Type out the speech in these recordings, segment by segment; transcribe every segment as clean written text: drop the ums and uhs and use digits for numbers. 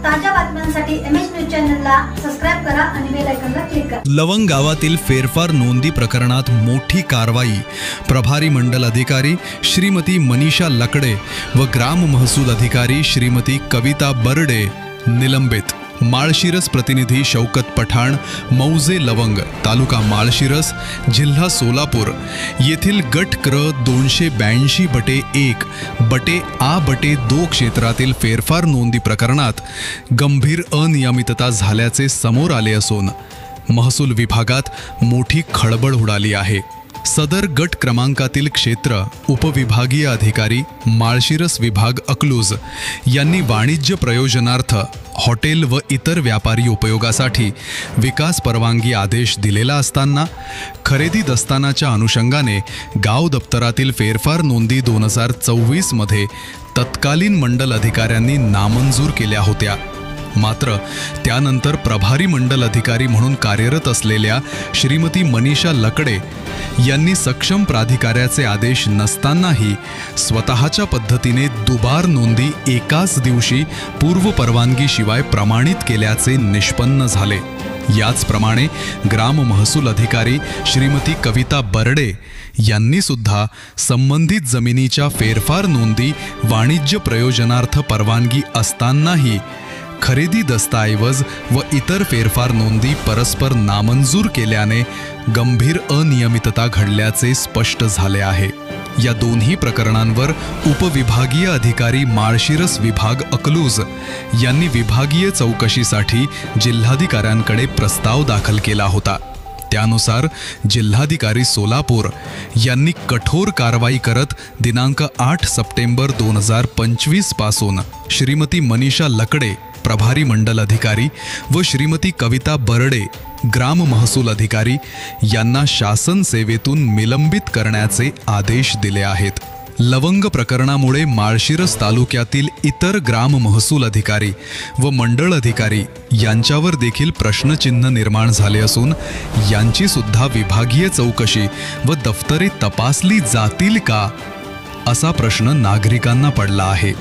ताज्या बातम्यांसाठी MH news चॅनलला सबस्क्राइब करा आणि बेल आयकॉनला क्लिक करा। लवंग गावातील फेरफार नोंदी प्रकरणात मोठी कारवाई। प्रभारी मंडल अधिकारी श्रीमती मनीषा लकडे व ग्राम महसूल अधिकारी श्रीमती कविता बर्डे निलंबित। माळशिरस प्रतिनिधी शौकत पठाण, मौजे लवंग, तालुका माळशिरस, जिल्हा सोलापूर येथील गट क्र 282/1 बटे आ बटे 2 क्षेत्रातील फेरफार नोंदी प्रकरणात गंभीर अनियमितता झाल्याचे समोर आले असून महसूल विभागात मोठी खळबळ उडाली आहे। सदर गट क्रमांकातील क्षेत्र उपविभागीय अधिकारी माळशिरस विभाग अकलूज यांनी वाणिज्य प्रयोजनार्थ हॉटेल व इतर व्यापारी उपयोगासाठी विकास परवानगी आदेश दिलेला असताना खरेदी दस्तानाच्या अनुषंगाने गाव दप्तरातील फेरफार नोंदी 2024 मध्ये तत्कालीन मंडल अधिकाऱ्यांनी नामंजूर केल्या होत्या। मात्र त्यानंतर प्रभारी मंडल अधिकारी म्हणून कार्यरत असलेल्या श्रीमती मनीषा लकडे यांनी सक्षम प्राधिकाऱ्याचे आदेश नसतानाही स्वतःच्या पद्धतीने दुबार नोंदी एकाच दिवशी पूर्व परवानगीशिवाय प्रमाणित केल्याचे निष्पन्न झाले। याचप्रमाणे ग्राम महसूल अधिकारी श्रीमती कविता बर्डे यांनी सुद्धा संबंधित जमिनीच्या फेरफार नोंदी वाणिज्य प्रयोजनार्थ परवानगी असतानाही खरेदी दस्तऐवज व इतर फेरफार नोंदी परस्पर नामंजूर केल्याने गंभीर अनियमितता घडल्याचे स्पष्ट झाले आहे। या दोन्ही प्रकरणांवर उपविभागीय अधिकारी माळशिरस विभाग अकलूज यांनी विभागीय चौकशीसाठी जिल्हाधिकाऱ्यांकडे प्रस्ताव दाखल केला होता। त्यानुसार जिल्हाधिकारी सोलापूर यांनी कठोर कारवाई करत दिनांक 8 सप्टेंबर 2025 पासून श्रीमती मनीषा लकडे प्रभारी मंडल अधिकारी व श्रीमती कविता बर्डे ग्राम महसूल अधिकारी यांना शासन सेवेतून निलंबित करण्याचे आदेश दिले आहेत। लवंग प्रकरणामुळे माळशिरस तालुक्यातील इतर ग्राम महसूल अधिकारी व मंडळ अधिकारी यांच्यावर देखील प्रश्नचिन्ह निर्माण झाले असून यांची सुद्धा विभागीय चौकशी व दफ्तरे तपासली जातील का असा प्रश्न नागरिकांना पडला आहे।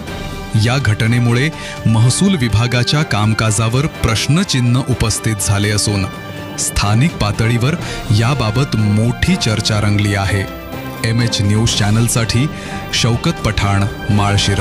या घटनेमुळे महसूल विभागाच्या कामकाजावर प्रश्नचिन्ह उपस्थित झाले असून स्थानिक पातळीवर याबाबत मोठी चर्चा रंगली आहे। एमएच न्यूज चॅनलसाठी शौकत पठाण, माळशिरस।